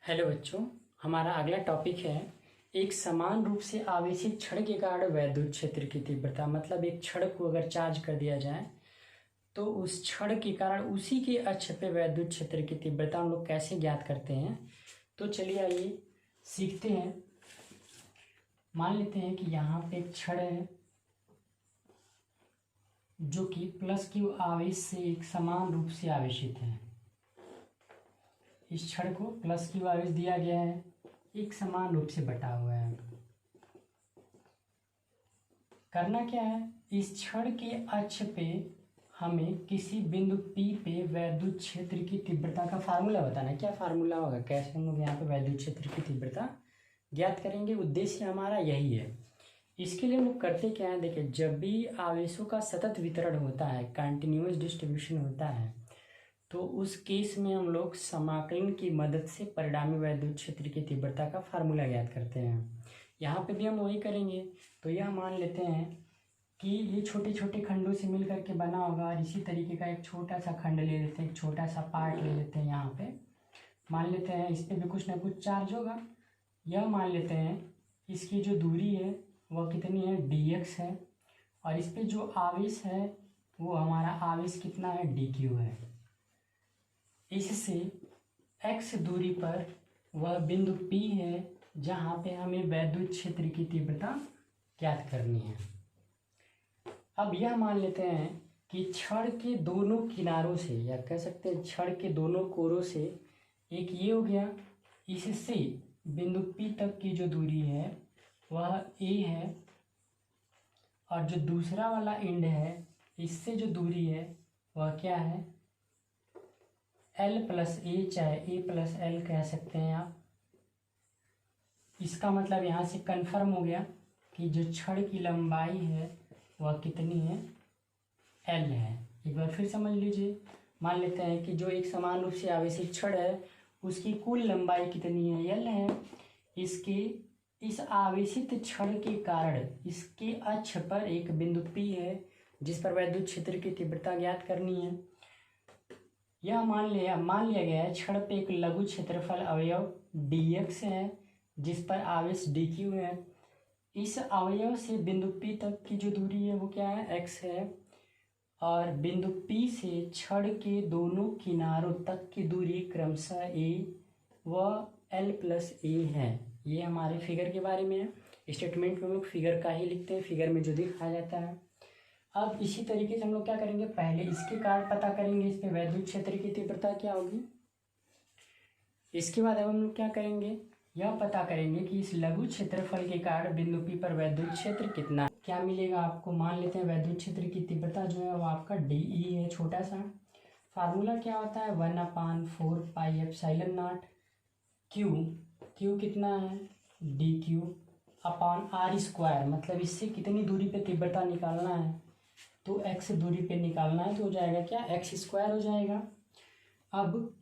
Hello बच्चों, हमारा अगला टॉपिक है एक समान रूप से आवेशित छड़ के कारण वैद्युत क्षेत्र की तीव्रता। मतलब एक छड़ को अगर चार्ज कर दिया जाए तो उस छड़ के कारण उसी के अक्ष पे वैद्युत क्षेत्र की तीव्रता हम लोग कैसे ज्ञात करते हैं। तो चलिए आइए सीखते हैं। मान लेते हैं कि यहाँ पे एक छड़ है जो कि प्लस क्यू आवेश से एक समान रूप से आवेशित है। इस छड़ को प्लस क्यू आवेश दिया गया है, एक समान रूप से बटा हुआ है। करना क्या है, इस छड़ के अक्ष पे हमें किसी बिंदु P पे वैद्युत क्षेत्र की तीव्रता का फार्मूला बताना है। क्या फार्मूला होगा, कैसे हम लोग यहाँ पे वैद्युत क्षेत्र की तीव्रता ज्ञात करेंगे, उद्देश्य हमारा यही है। इसके लिए हम लोग करते क्या है, देखिए जब भी आवेशों का सतत वितरण होता है, कंटिन्यूअस डिस्ट्रीब्यूशन होता है, तो उस केस में हम लोग समाकलन की मदद से परिणामी वैद्युत क्षेत्र की तीव्रता का फार्मूला ज्ञात करते हैं। यहाँ पे भी हम वही करेंगे। तो यह मान लेते हैं कि ये छोटे छोटे खंडों से मिल करके बना होगा, और इसी तरीके का एक छोटा सा खंड ले लेते हैं, एक छोटा सा पार्ट ले लेते हैं। यहाँ पे मान लेते हैं इस पर भी कुछ ना कुछ चार्ज होगा। यह मान लेते हैं इसकी जो दूरी है वह कितनी है, dx है, और इस पर जो आवेश है वो हमारा आवेश कितना है, dq है। इससे x दूरी पर वह बिंदु P है जहाँ पे हमें वैद्युत क्षेत्र की तीव्रता ज्ञात करनी है। अब यह मान लेते हैं कि छड़ के दोनों किनारों से, या कह सकते हैं छड़ के दोनों कोरों से, एक ये हो गया, इससे बिंदु P तक की जो दूरी है वह a है, और जो दूसरा वाला एंड है इससे जो दूरी है वह क्या है, L+A, चाहे A+L कह सकते हैं आप। इसका मतलब यहाँ से कंफर्म हो गया कि जो छड़ की लंबाई है वह कितनी है, L है। एक बार फिर समझ लीजिए। मान लेते हैं कि जो एक समान रूप से आवेशित छड़ है उसकी कुल लंबाई कितनी है, L है। इस आवेशित छड़ के कारण इसके अक्ष पर एक बिंदु P है जिस पर वैद्युत क्षेत्र की तीव्रता ज्ञात करनी है। यह मान लिया गया है छड़ पे एक लघु क्षेत्रफल अवयव dx है जिस पर आवेश dq है। इस अवयव से बिंदु P तक की जो दूरी है वो क्या है, x है, और बिंदु P से छड़ के दोनों किनारों तक की दूरी क्रमशः a व L+A है। ये हमारे फिगर के बारे में है। स्टेटमेंट में हम लोग फिगर का ही लिखते हैं, फिगर में जो दिखाया जाता है। अब इसी तरीके से हम लोग क्या करेंगे, पहले इसके कारण पता करेंगे इस पे वैद्युत क्षेत्र की तीव्रता क्या होगी। इसके बाद अब हम लोग क्या करेंगे, यह पता करेंगे कि इस लघु क्षेत्रफल के कारण बिंदु P पर वैद्युत क्षेत्र कितना है। क्या मिलेगा आपको, मान लेते हैं वैद्युत क्षेत्र की तीव्रता जो है वो आपका dE है, छोटा सा। फार्मूला क्या होता है, 1/4πε0 Q कितना है, dQ/r²। मतलब इससे कितनी दूरी पे तीव्रता निकालना है, तो x दूरी पे निकालना है, तो हो जाएगा क्या, x² हो जाएगा। अब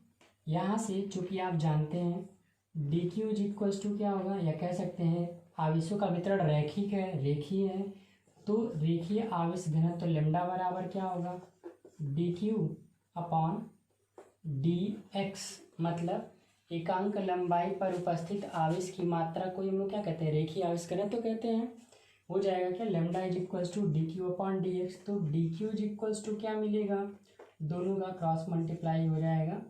यहाँ से चूंकि आप जानते हैं dQ = क्या होगा, या कह सकते हैं आवेशों का वितरण रेखीय है, तो रेखीय आवेश घनत्व लैम्डा बराबर क्या होगा, dQ/dx। मतलब एकांक लंबाई पर उपस्थित आवेश की मात्रा को हम लोग क्या कहते हैं, रेखीय आवेश घनत्व कहते हैं। हो जाएगा क्या, लैम्डा =dQ/dx। तो dQ क्या मिलेगा, दोनों का क्रॉस मल्टीप्लाई हो जाएगा,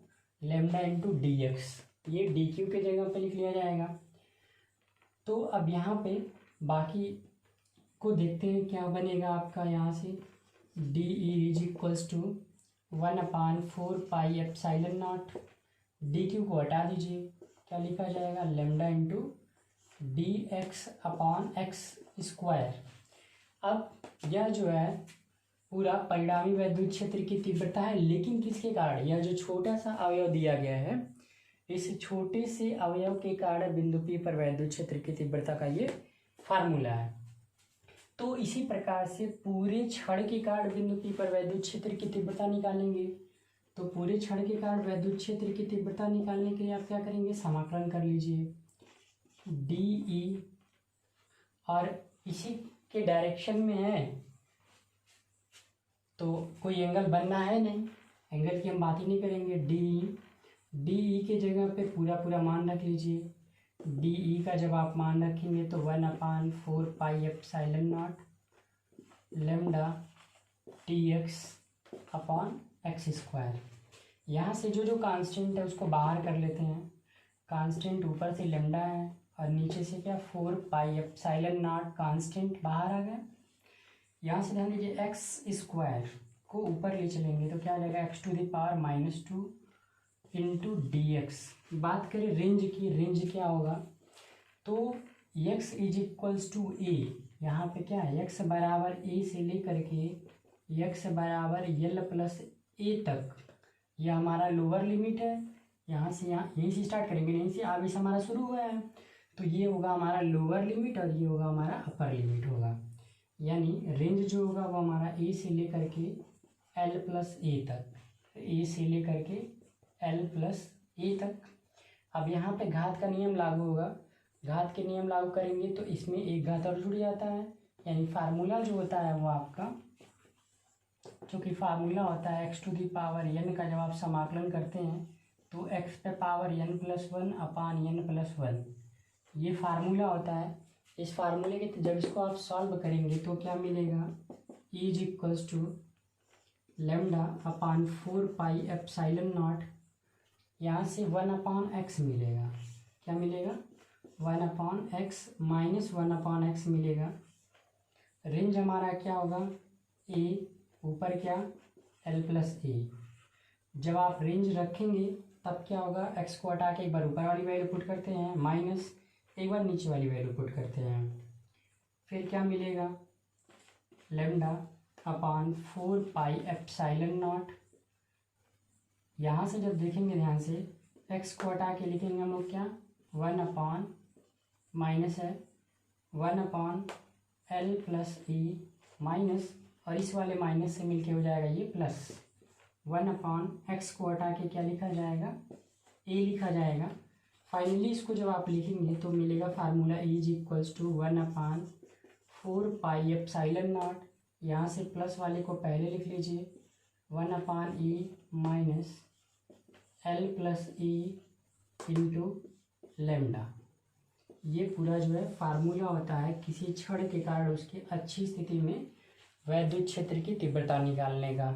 लैम्डा × dx। ये dQ के जगह पे लिख लिया जाएगा। तो अब यहाँ पे बाकी को देखते हैं क्या बनेगा आपका। यहाँ से dE = 1/4πε0, dQ को हटा दीजिए, क्या लिखा जाएगा, लैम्डा × dx/x²। अब यह जो है पूरा परिणामी वैद्युत क्षेत्र की तीव्रता है, लेकिन किसके कारण, यह जो छोटा सा अवयव दिया गया है, इस छोटे से अवयव के कारण बिंदु P पर वैद्युत क्षेत्र की तीव्रता का ये फार्मूला है। तो इसी प्रकार से पूरे छड़ के कारण बिंदु P पर वैद्युत क्षेत्र की तीव्रता निकालेंगे। तो पूरे छड़ के कारण वैद्युत क्षेत्र की तीव्रता निकालने के लिए आप क्या करेंगे, समाकलन कर लीजिए dE, और इसी के डायरेक्शन में है तो कोई एंगल बनना है नहीं, एंगल की हम बात ही नहीं करेंगे। dE डी ई के जगह पे पूरा पूरा मान रख लीजिए। डी ई का जब आप मान रखेंगे तो 1/4 pi epsilon not lambda T x upon x square. यहाँ से जो जो कांस्टेंट है उसको बाहर कर लेते हैं। कांस्टेंट ऊपर से लेमडा है और नीचे से क्या 4 पाई एप्सिलॉन नॉट कांस्टेंट बाहर आ गया। यहाँ से ध्यान दीजिए एक्स स्क्वायर को ऊपर ले चलेंगे तो क्या आ जाएगा x⁻² इंटू डी एक्स। बात करें रेंज की, रेंज क्या होगा तो x = a, यहाँ पे क्या है x बराबर a से लेकर के x बराबर l+a तक, यह हमारा लोअर लिमिट है। यहाँ से यहीं से स्टार्ट करेंगे, यहीं से आगे से हमारा शुरू हुआ है तो ये होगा हमारा लोअर लिमिट और ये होगा हमारा अपर लिमिट होगा। यानी रेंज जो होगा वो हमारा a से लेकर के l+a तक, a से लेकर के l+a तक। अब यहाँ पे घात का नियम लागू होगा। घात के नियम लागू करेंगे तो इसमें एक घात और जुड़ जाता है, यानी फार्मूला जो होता है वो आपका, चूँकि फार्मूला होता है x⁻n का जब आप समाकलन करते हैं तो x⁻n+1/n+1, ये फार्मूला होता है। इस फार्मूले के जब इसको आप सॉल्व करेंगे तो क्या मिलेगा E = λ/4 पाई एप्सिलॉन नॉट, यहाँ से 1/x मिलेगा। क्या मिलेगा 1/x माइनस 1/x मिलेगा। रेंज हमारा क्या होगा a, ऊपर क्या l+a। जब आप रेंज रखेंगे तब क्या होगा x को हटा के एक बार ऊपर वाली वैल्यू पुट करते हैं माइनस एक बार नीचे वाली वैल्यू पुट करते हैं, फिर क्या मिलेगा λ/4 पाई एप्सिलॉन नॉट। यहाँ से जब देखेंगे ध्यान से x को हटा के लिखेंगे हम लोग क्या 1/ माइनस है 1/l+e माइनस, और इस वाले माइनस से मिलके हो जाएगा ये प्लस 1/x को हटा के क्या लिखा जाएगा a लिखा जाएगा। फाइनली इसको जब आप लिखेंगे तो मिलेगा formula E = 1/4 pi epsilon not. यहाँ से प्लस वाले को पहले लिख लीजिए 1/e minus l+e into lambda. ये पूरा जो है फार्मूला होता है किसी छड़ के कारण उसकी अच्छी स्थिति में वैद्युत क्षेत्र की तीव्रता निकालने का।